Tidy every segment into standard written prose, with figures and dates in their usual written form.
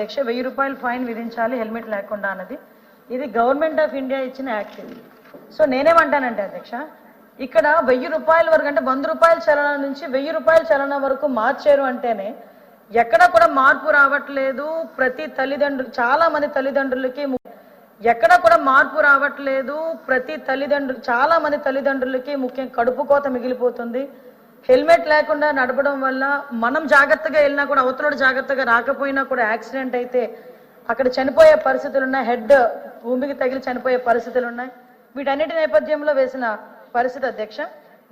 అధ్యక్ష 1000 రూపాయలు ఫైన్ విధించాలి హెల్మెట్ లేకుండా అన్నది ఇది గవర్నమెంట్ ఆఫ్ ఇండియా ఇచ్చిన యాక్ట్ ఇది. సో నేనేమంటానంటే అధ్యక్ష ఇక్కడ 1000 రూపాయల వరకు అంటే 100 రూపాయల చలన నుంచి 1000 రూపాయల చలన వరకు మార్చారు అంటేనే ఎక్కడ కూడా మార్పు రావట్లేదు. ప్రతి తల్లిదండ్రులు చాలా మంది తల్లిదండ్రులకి ఎక్కడ కూడా మార్పు రావట్లేదు. చాలా మంది తల్లిదండ్రులకి ముఖ్యంగా కడుపు కోత మిగిలిపోతుంది. హెల్మెట్ లేకుండా నడపడం వల్ల మనం జాగ్రత్తగా వెళ్ళినా కూడా అవతల జాగ్రత్తగా రాకపోయినా కూడా యాక్సిడెంట్ అయితే అక్కడ చనిపోయే పరిస్థితులు ఉన్నాయి. హెడ్ భూమికి తగిలి చనిపోయే పరిస్థితులు ఉన్నాయి. వీటన్నిటి నేపథ్యంలో వేసిన పరిస్థితి అధ్యక్ష.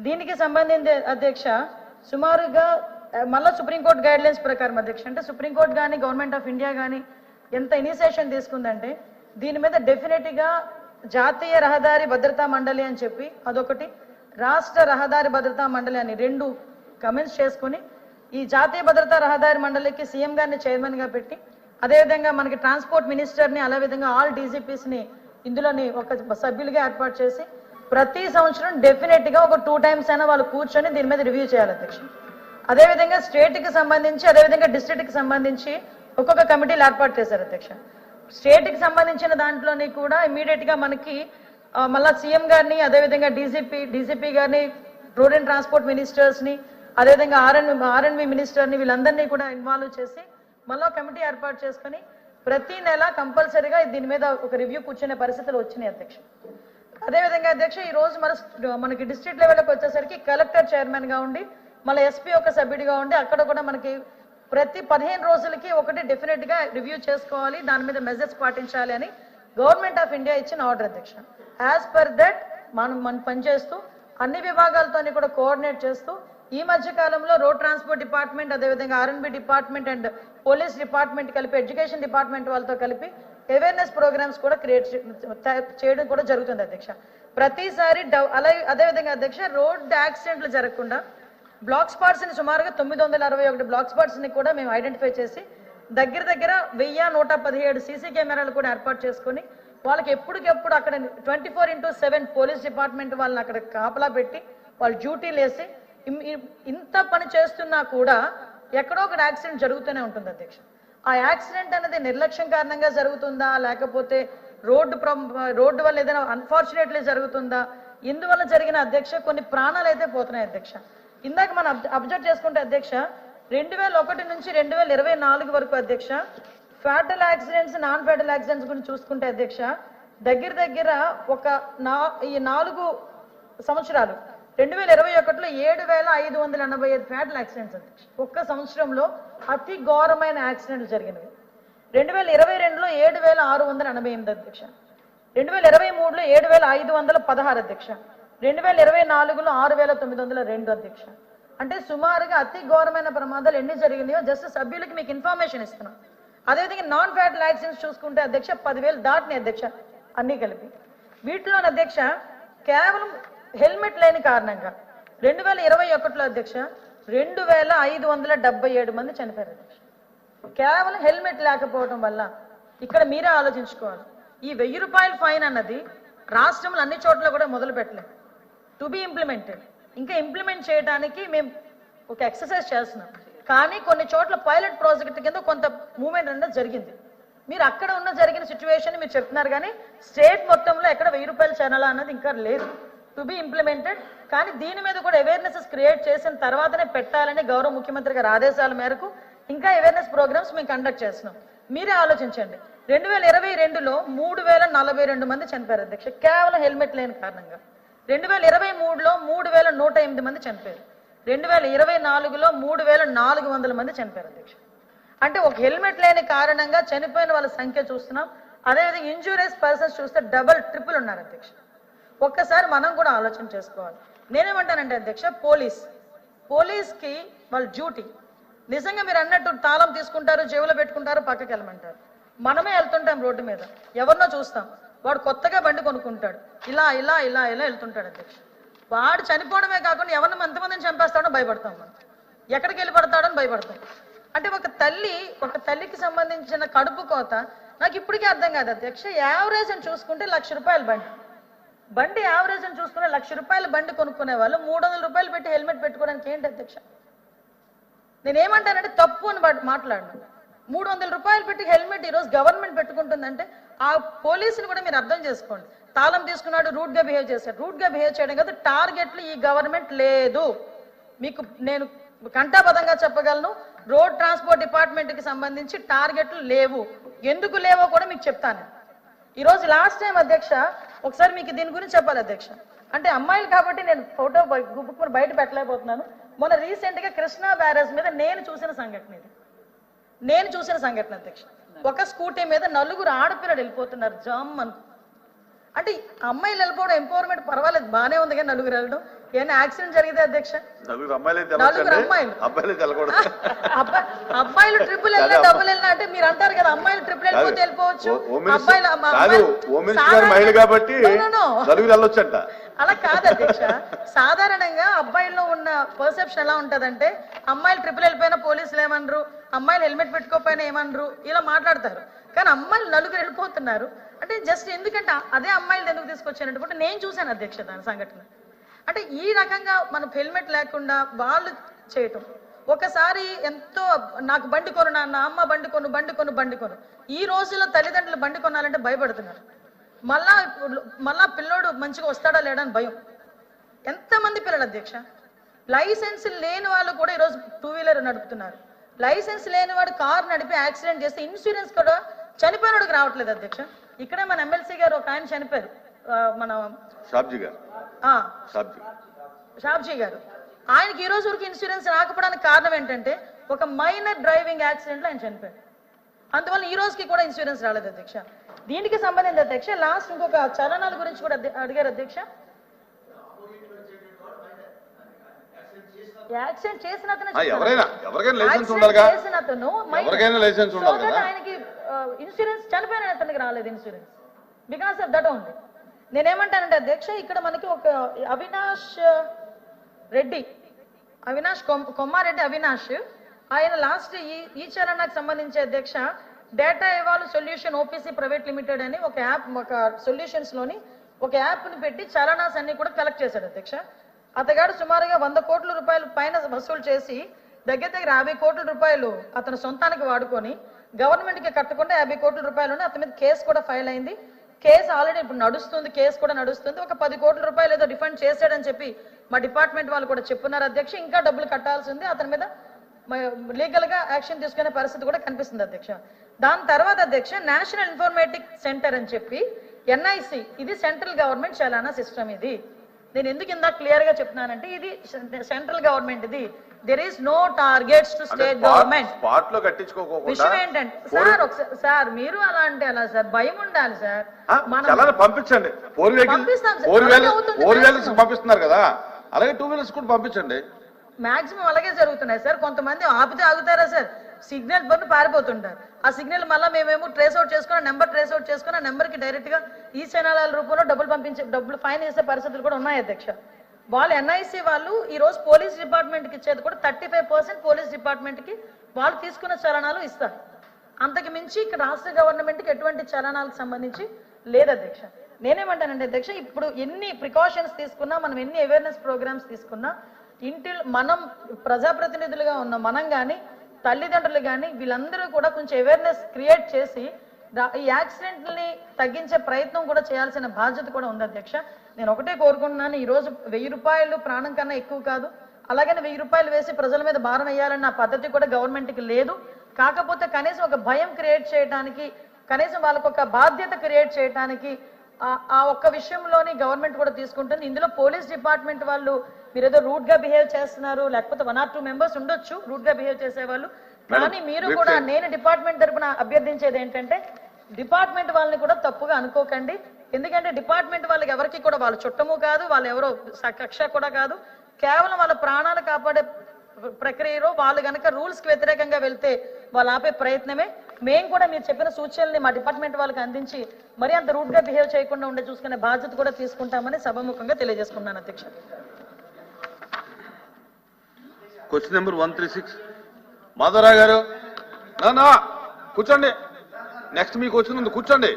దీనికి సంబంధించి అధ్యక్ష సుమారుగా మళ్ళీ సుప్రీంకోర్టు గైడ్ లైన్స్ ప్రకారం అధ్యక్ష అంటే సుప్రీంకోర్టు కానీ గవర్నమెంట్ ఆఫ్ ఇండియా కానీ ఎంత ఇనిషియేషన్ తీసుకుందంటే దీని మీద డెఫినెట్గా జాతీయ రహదారి భద్రతా మండలి అని చెప్పి అదొకటి, రాష్ట్ర రహదారి భద్రతా మండలి అని రెండు కమెంట్స్ చేసుకుని ఈ జాతీయ భద్రతా రహదారి మండలికి సీఎం గారిని చైర్మన్గా పెట్టి అదేవిధంగా మనకి ట్రాన్స్పోర్ట్ మినిస్టర్ని అదేవిధంగా ఆల్ డీజీపీస్ని ఇందులోని ఒక సభ్యులుగా ఏర్పాటు చేసి ప్రతి సంవత్సరం డెఫినెట్గా ఒక 2 times అయినా వాళ్ళు కూర్చొని దీని మీద రివ్యూ చేయాలి అధ్యక్ష. అదేవిధంగా స్టేట్కి సంబంధించి అదేవిధంగా డిస్ట్రిక్ట్కి సంబంధించి ఒక్కొక్క కమిటీలు ఏర్పాటు చేశారు అధ్యక్ష. స్టేట్కి సంబంధించిన దాంట్లోని కూడా ఇమీడియట్గా మనకి మళ్ళా సీఎం గారిని అదేవిధంగా డీజీపీ గారిని రోడ్ అండ్ ట్రాన్స్పోర్ట్ మినిస్టర్స్ని అదేవిధంగా ఆర్ఎన్వి మినిస్టర్ని వీళ్ళందరినీ కూడా ఇన్వాల్వ్ చేసి మళ్ళీ కమిటీ ఏర్పాటు చేసుకుని ప్రతి నెల కంపల్సరీగా దీని మీద ఒక రివ్యూ కూర్చునే పరిస్థితులు వచ్చినాయి అధ్యక్ష. అదేవిధంగా అధ్యక్ష ఈ రోజు మనకి డిస్ట్రిక్ట్ లెవెల్కి వచ్చేసరికి కలెక్టర్ చైర్మన్గా ఉండి మళ్ళీ ఎస్పీ ఒక సభ్యుడిగా ఉండి అక్కడ కూడా మనకి ప్రతి 15 రోజులకి ఒకటి డెఫినెట్గా రివ్యూ చేసుకోవాలి, దాని మీద మెజర్స్ పాటించాలి అని గవర్నమెంట్ ఆఫ్ ఇండియా ఇచ్చిన ఆర్డర్ అధ్యక్ష. యాజ్ పర్ దట్ మనం పనిచేస్తూ అన్ని విభాగాలతోని కూడా కోఆర్డినేట్ చేస్తూ ఈ మధ్య కాలంలో రోడ్ ట్రాన్స్పోర్ట్ డిపార్ట్మెంట్ అదేవిధంగా RNB department and police department కలిపి ఎడ్యుకేషన్ డిపార్ట్మెంట్ వాళ్ళతో కలిపి అవేర్నెస్ ప్రోగ్రామ్స్ కూడా క్రియేట్ చేయడం కూడా జరుగుతుంది అధ్యక్ష. ప్రతిసారి అదేవిధంగా అధ్యక్ష రోడ్ యాక్సిడెంట్లు జరగకుండా బ్లాక్ స్పాట్స్ని సుమారుగా 961 బ్లాక్ స్పాట్స్ని కూడా మేము ఐడెంటిఫై చేసి దగ్గర 1117 సీసీ కెమెరాలు కూడా ఏర్పాటు చేసుకుని వాళ్ళకి ఎప్పటికెప్పుడు అక్కడ 24/7 పోలీస్ డిపార్ట్మెంట్ వాళ్ళని అక్కడ కాపలా పెట్టి వాళ్ళు డ్యూటీలు వేసి ఇంత పని చేస్తున్నా కూడా ఎక్కడో ఒక యాక్సిడెంట్ జరుగుతూనే ఉంటుంది అధ్యక్ష. ఆ యాక్సిడెంట్ అనేది నిర్లక్ష్యం కారణంగా జరుగుతుందా లేకపోతే రోడ్డు వల్ల ఏదైనా అన్ఫార్చునేట్లీ జరుగుతుందా, ఇందువల్ల జరిగిన అధ్యక్ష కొన్ని ప్రాణాలు అయితే పోతున్నాయి అధ్యక్ష. ఇందాక మనం అబ్జర్వ్ చేసుకుంటే అధ్యక్ష 2001 నుంచి 2024 వరకు అధ్యక్ష fatal accidents non fatal accidents గురించి చూసుకుంటే అధ్యక్ష దగ్గర ఒక ఈ 4 సంవత్సరాలు 2021లో 7585 ఫ్యాటల్ యాక్సిడెంట్స్ అధ్యక్ష. ఒక్క సంవత్సరంలో అతి ఘోరమైన యాక్సిడెంట్లు జరిగినవి. 2022లో 7688 అధ్యక్ష, 2023లో 7516 అధ్యక్ష, 2024లో 6902 అధ్యక్ష. అంటే సుమారుగా అతి ఘోరమైన ప్రమాదాలు ఎన్ని జరిగినాయో జస్ట్ సభ్యులకి మీకు ఇన్ఫర్మేషన్ ఇస్తున్నాం. అదేవిధంగా నాన్ ఫ్యాటల్ యాక్సిడెంట్స్ చూసుకుంటే అధ్యక్ష 10,000 దాటినాయి అధ్యక్ష అన్నీ కలిపి. వీటిలో అధ్యక్ష కేవలం హెల్మెట్ లేని కారణంగా 2021లో అధ్యక్ష 2577 మంది చనిపోయారు అధ్యక్ష. కేవలం హెల్మెట్ లేకపోవడం వల్ల. ఇక్కడ మీరే ఆలోచించుకోవాలి. ఈ 1000 రూపాయల ఫైన్ అన్నది రాష్ట్రంలో అన్ని చోట్ల కూడా మొదలు పెట్టలేదు, టు బి ఇంప్లిమెంటెడ్. ఇంకా ఇంప్లిమెంట్ చేయడానికి మేము ఒక ఎక్సర్సైజ్ చేస్తున్నాం. కానీ కొన్ని చోట్ల పైలట్ ప్రాజెక్ట్ కింద కొంత మూవ్మెంట్ అనేది జరిగింది. మీరు అక్కడ జరిగిన సిచ్యువేషన్ మీరు చెప్తున్నారు కానీ స్టేట్ మొత్తంలో ఎక్కడ 1000 రూపాయల ఛానల్ అన్నది ఇంకా లేదు, టు బి ఇంప్లిమెంటెడ్. కానీ దీని మీద కూడా అవేర్నెస్ క్రియేట్ చేసిన తర్వాతనే పెట్టాలని గౌరవ ముఖ్యమంత్రి గారి ఆదేశాల మేరకు ఇంకా అవేర్నెస్ ప్రోగ్రామ్స్ మేము కండక్ట్ చేస్తున్నాం. మీరే ఆలోచించండి. 2022లో 3042 మంది చనిపోయారు అధ్యక్ష కేవలం హెల్మెట్ లేని కారణంగా. 2023లో 3108 మంది చనిపోయారు. 2024లో 3400 మంది చనిపోయారు అధ్యక్ష. అంటే ఒక హెల్మెట్ లేని కారణంగా చనిపోయిన వాళ్ళ సంఖ్య చూస్తున్నాం. అదేవిధంగా ఇంజూరియస్ పర్సన్స్ చూస్తే డబల్ ట్రిపుల్ ఉన్నారు అధ్యక్ష. ఒక్కసారి మనం కూడా ఆలోచన చేసుకోవాలి. నేనేమంటానంటే అధ్యక్ష పోలీస్కి వాళ్ళ డ్యూటీ నిజంగా మీరు అన్నట్టు తాళం తీసుకుంటారు, జేబులో పెట్టుకుంటారు, పక్కకి వెళ్ళమంటారు. మనమే వెళ్తుంటాం రోడ్డు మీద, ఎవరినో చూస్తాం, వాడు కొత్తగా బండి కొనుక్కుంటాడు, ఇలా వెళ్తుంటాడు అధ్యక్ష. వాడు చనిపోవడమే కాకుండా ఎవరిని ఎంతమందిని చంపేస్తాడో భయపడతాం, మనం ఎక్కడికి వెళ్ళి పడతాడని భయపడతాం. అంటే ఒక తల్లికి సంబంధించిన కడుపు కోత నాకు ఇప్పటికీ అర్థం కాదు అధ్యక్ష. యావరేజ్ అని చూసుకుంటే 1,00,000 రూపాయల బండి యావరేజ్ అని చూసుకునే 1,00,000 రూపాయల బండి కొనుక్కునే వాళ్ళు 300 రూపాయలు పెట్టి హెల్మెట్ పెట్టుకోవడానికి ఏంటి అధ్యక్ష? నేనేమంటానంటే తప్పు అని మాట్లాడను. 300 రూపాయలు పెట్టి హెల్మెట్ ఈరోజు గవర్నమెంట్ పెట్టుకుంటుందంటే ఆ పోలీసుని కూడా మీరు అర్థం చేసుకోండి. తాళం తీసుకున్నాడు, రూట్ గా బిహేవ్ చేశాడు. రూట్ గా బిహేవ్ చేయడం కాదు, టార్గెట్లు ఈ గవర్నమెంట్ లేదు. మీకు నేను కంఠాబద్ధంగా చెప్పగలను, రోడ్ ట్రాన్స్పోర్ట్ డిపార్ట్మెంట్ కి సంబంధించి టార్గెట్లు లేవు. ఎందుకు లేవో కూడా మీకు చెప్తాను. ఈరోజు లాస్ట్ టైం అధ్యక్ష ఒకసారి మీకు దీని గురించి చెప్పాలి అధ్యక్ష. అంటే అమ్మాయిలు కాబట్టి నేను ఫోటో బుక్ బయట పెట్టలేకపోతున్నాను. మొన్న రీసెంట్ గా కృష్ణా బ్యారేజ్ మీద నేను చూసిన సంఘటన అధ్యక్ష. ఒక స్కూటీ మీద 4 ఆడపిల్లలు వెళ్ళిపోతున్నారు జామ్ అనుకో. అంటే అమ్మాయిలు వెళ్ళిపోవడం ఎంపవర్మెంట్ పర్వాలేదు, బాగానే ఉంది, కానీ 4 వెళ్ళడం ఏమైనా యాక్సిడెంట్ జరిగితే అధ్యక్ష 4 అబ్బాయిలు ట్రిపుల్ వెళ్ళినా డబుల్ వెళ్ళినా అంటే మీరు అంటారు కదా అమ్మాయిలు ట్రిపుల్ వెళ్ళిపోతే వెళ్ళిపోవచ్చు, అలా కాదు అధ్యక్ష. సాధారణంగా అబ్బాయిల్లో ఉన్న పర్సెప్షన్ ఎలా ఉంటదంటే అమ్మాయిలు ట్రిపుల్ వెళ్ళిపోయినా పోలీసులు ఏమనరు, అమ్మాయిలు హెల్మెట్ పెట్టుకోకపోయినా ఏమనరు, ఇలా మాట్లాడతారు. కానీ అమ్మాయిలు 4 వెళ్ళిపోతున్నారు అంటే జస్ట్ ఎందుకంటే అదే అమ్మాయిలు ఎందుకు తీసుకొచ్చారంటే కూడా నేను చూశాను అధ్యక్ష దాని సంఘటన. అంటే ఈ రకంగా మనకు హెల్మెట్ లేకుండా వాళ్ళు చేయటం. ఒకసారి ఎంతో నాకు బండి కొను, నా అమ్మ బండి కొను. ఈ రోజుల్లో తల్లిదండ్రులు బండి కొనాలంటే భయపడుతున్నారు. మళ్ళా పిల్లోడు మంచిగా వస్తాడా లేడా అని భయం. ఎంతమంది పిల్లలు అధ్యక్ష లైసెన్స్ లేని వాళ్ళు కూడా ఈరోజు 2 వీలర్ నడుపుతున్నారు. లైసెన్స్ లేని వాడు కారు నడిపి యాక్సిడెంట్ చేస్తే ఇన్సూరెన్స్ కూడా చనిపోయినోడికి రావట్లేదు అధ్యక్ష. ఇక్కడే మన ఎమ్మెల్సీ గారు ఒక ఆయన చనిపోయారు, మన షాబ్జీ గారు. ఆయనకి ఈ రోజు వరకు ఇన్సూరెన్స్ రాకపోవడానికి కారణం ఏంటంటే ఒక మైనర్ డ్రైవింగ్ యాక్సిడెంట్ లో ఆయన చనిపోయారు. అందువల్ల ఈ రోజుకి కూడా ఇన్సూరెన్స్ రాలేదు అధ్యక్ష. దీనికి సంబంధించి అధ్యక్ష లాస్ట్ ఇంకొక చలనాల గురించి కూడా అడిగారు అధ్యక్ష. యాక్సిడెంట్ చేసిన ఆయనకి ఇన్సూరెన్స్ చనిపోయిన అతనికి రాలేదు insurance. Because of that only. నేనేమంటానంటే అధ్యక్ష ఇక్కడ మనకి ఒక కొమ్మారెడ్డి అవినాష్ ఆయన లాస్ట్ ఈ చలనాకు సంబంధించి అధ్యక్ష data evolve solution OPC private limited అని ఒక యాప్, ఒక సొల్యూషన్స్ లోని ఒక యాప్ ని పెట్టి చలనాస్ అన్ని కూడా కలెక్ట్ చేశాడు అధ్యక్ష. అతగాడు సుమారుగా 100 కోట్ల రూపాయలు పైన వసూలు చేసి దగ్గర 50 కోట్ల రూపాయలు అతను సొంతానికి వాడుకొని గవర్నమెంట్ కి కట్టకుండా 50 కోట్ల రూపాయలు అతని మీద కేసు కూడా ఫైల్ అయింది. కేసు ఆల్రెడీ ఇప్పుడు నడుస్తుంది, కేసు కూడా నడుస్తుంది. ఒక 10 కోట్ల రూపాయలు ఏదో రిఫండ్ చేశాడని చెప్పి మా డిపార్ట్మెంట్ వాళ్ళు కూడా చెప్పున్నారు అధ్యక్ష. ఇంకా డబ్బులు కట్టాల్సి ఉంది, అతని మీద లీగల్ గా యాక్షన్ తీసుకునే పరిస్థితి కూడా కనిపిస్తుంది అధ్యక్ష. దాని తర్వాత అధ్యక్ష నేషనల్ ఇన్ఫర్మేటిక్ సెంటర్ అని చెప్పి NIC, ఇది సెంట్రల్ గవర్నమెంట్ చలానా సిస్టమ్. ఇది నేను ఎందుకు ఇందాక క్లియర్ గా చెప్తున్నానంటే ఇది సెంట్రల్ గవర్నమెంట్, ఇది there is no targets to state government. విషయం ఏంటంటే సార్ మీరు అలా అంటే అలా సార్, భయం ఉండాలి సార్. మనం పంపించండి, 4 వీలర్స్ పంపిస్తున్నారు కదా, అలాగే 2 వీలర్స్ కూడా పంపించండి. మాక్సిమం అలాగే జరుగుతున్నాయి సార్. కొంతమంది ఆపితే ఆగుతారా సార్, సిగ్నల్ బంద్ పారిపోతుంటారు. ఆ సిగ్నల్ మళ్ళీ మేమేమో ట్రేస్ అవుట్ చేసుకుని నెంబర్ ఆ నెంబర్ కి డైరెక్ట్ గా ఈ ఛానల్ రూపంలో డబ్బులు ఫైన్ చేసే పరిస్థితులు కూడా ఉన్నాయి అధ్యక్ష. వాళ్ళు NIC వాళ్ళు ఈ రోజు పోలీస్ డిపార్ట్మెంట్ కి ఇచ్చేది కూడా 35% పోలీస్ డిపార్ట్మెంట్ కి వాళ్ళు తీసుకున్న చలనాలు ఇస్తారు. అంతకు మించి ఇక్కడ రాష్ట్ర గవర్నమెంట్ కి ఎటువంటి చలనాలకు సంబంధించి లేదు అధ్యక్ష. నేనేమంటానంటే అధ్యక్ష ఇప్పుడు ఎన్ని ప్రికాషన్స్ తీసుకున్నా, మనం ఎన్ని అవేర్నెస్ ప్రోగ్రామ్స్ తీసుకున్నా, మనం ప్రజాప్రతినిధులుగా ఉన్న మనం కానీ తల్లిదండ్రులు కానీ వీళ్ళందరూ కూడా కొంచెం అవేర్నెస్ క్రియేట్ చేసి ఈ యాక్సిడెంట్ని తగ్గించే ప్రయత్నం కూడా చేయాల్సిన బాధ్యత కూడా ఉంది అధ్యక్ష. నేను ఒకటే కోరుకుంటున్నాను, ఈ రోజు 1000 రూపాయలు ప్రాణం కన్నా ఎక్కువ కాదు, అలాగని 1000 రూపాయలు వేసి ప్రజల మీద భారం వేయాలన్న పద్ధతి కూడా గవర్నమెంట్కి లేదు. కాకపోతే కనీసం ఒక భయం క్రియేట్ చేయడానికి, కనీసం వాళ్ళకు ఒక బాధ్యత క్రియేట్ చేయడానికి ఆ ఒక్క విషయంలోని గవర్నమెంట్ కూడా తీసుకుంటుంది. ఇందులో పోలీస్ డిపార్ట్మెంట్ వాళ్ళు మీరు ఏదో రూట్ గా బిహేవ్ చేస్తున్నారు, లేకపోతే 1 or 2 మెంబర్స్ ఉండొచ్చు రూట్ గా బిహేవ్ చేసేవాళ్ళు, కానీ మీరు కూడా నేను డిపార్ట్మెంట్ తరపున అభ్యర్థించేది ఏంటంటే డిపార్ట్మెంట్ వాళ్ళని కూడా తప్పుగా అనుకోకండి. ఎందుకంటే డిపార్ట్మెంట్ వాళ్ళకి ఎవరికి కూడా వాళ్ళ చుట్టము కాదు, వాళ్ళు ఎవరో కక్ష కూడా కాదు, కేవలం వాళ్ళ ప్రాణాలు కాపాడే ప్రక్రియలో వాళ్ళు గనక రూల్స్ కి వ్యతిరేకంగా వెళ్తే వాళ్ళు ఆపే ప్రయత్నమే. మేము కూడా మీరు చెప్పిన సూచనల్ని మా డిపార్ట్మెంట్ వాళ్ళకి అందించి మరి అంత రూట్ గా బిహేవ్ చేయకుండా ఉండే చూసుకునే బాధ్యత కూడా తీసుకుంటామని సభాముఖంగా తెలియజేసుకున్నాను అధ్యక్ష. క్వశ్చన్ నెంబర్ 136 మాధవరావు గారు కూర్చోండి. నెక్స్ట్ మీకు వచ్చింది కూర్చోండి.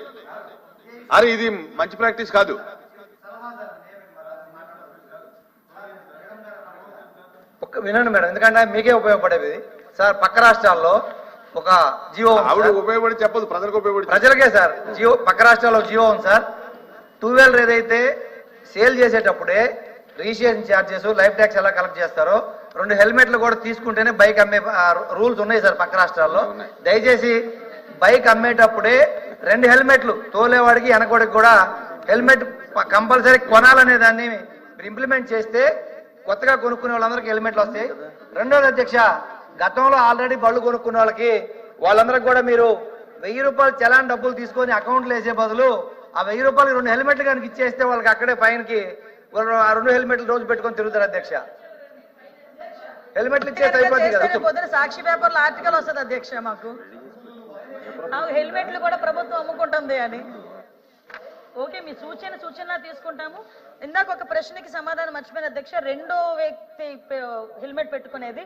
అరే ఇది మంచి ప్రాక్టీస్ కాదు. వినండి మేడం, ఎందుకంటే మీకే ఉపయోగపడేది సార్. పక్క రాష్ట్రాల్లో ఒక జియో ఆవిడ ఉపయోగపడి చెప్పదు, ప్రజలకు ఉపయోగపడి ప్రజలకే సార్. జియో పక్క రాష్ట్రాల్లో జియో ఉంది సార్. 2 వీలర్ ఏదైతే సేల్ చేసేటప్పుడే రిజిస్ట్రేషన్ ఛార్జెస్, లైఫ్ ట్యాక్స్ ఎలా కలెక్ట్ చేస్తారో 2 హెల్మెట్లు కూడా తీసుకుంటేనే బైక్ అమ్మే రూల్స్ ఉన్నాయి సార్ పక్క రాష్ట్రాల్లో. దయచేసి బైక్ అమ్మేటప్పుడే 2 హెల్మెట్లు తోలేవాడికి వెనకవాడికి కూడా హెల్మెట్ కంపల్సరీ కొనాలనే దాన్ని మీరు ఇంప్లిమెంట్ చేస్తే కొత్తగా కొనుక్కునే వాళ్ళందరికీ హెల్మెట్లు వస్తాయి. రెండోది అధ్యక్ష, గతంలో ఆల్రెడీ బళ్ళు కొనుక్కున్న వాళ్ళందరికీ కూడా మీరు 1000 రూపాయలు చలాన్ డబ్బులు తీసుకొని అకౌంట్లో వేసే బదులు ఆ 1000 రూపాయలు 2 హెల్మెట్లు కనుక ఇచ్చేస్తే వాళ్ళకి అక్కడే ఫైన్ కి ఆ 2 హెల్మెట్లు రోజు పెట్టుకొని తిరుగుతారు అధ్యక్ష. హెల్మెట్లు ఇచ్చేస్తే అయిపోతుంది కదా. పొద్దున సాక్షి పేపర్లో ఆర్టికల్ వస్తుంది అధ్యక్ష, మాకు హెల్మెట్లు కూడా ప్రభుత్వం అమ్ముకుంటుంది అని. ఓకే, మీ సూచన తీసుకుంటాము. ఇందాక ఒక ప్రశ్నకి సమాధానం మర్చిపోయిన అధ్యక్ష, రెండో వ్యక్తి హెల్మెట్ పెట్టుకునేది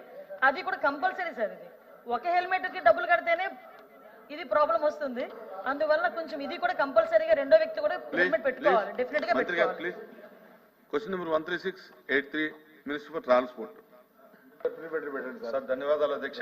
అది కూడా కంపల్సరీ సార్. ఇది ఒక హెల్మెట్ కి డబ్బులు కడితేనే ఇది ప్రాబ్లం వస్తుంది. అందువల్ల కొంచెం ఇది కూడా కంపల్సరీగా రెండో వ్యక్తి కూడా హెల్మెట్ పెట్టుకోవాలి, డెఫినెట్ గా పెట్టుకోవాలి. Question number 13683 minister for transport. Sir ధన్యవాదాలు అధ్యక్ష.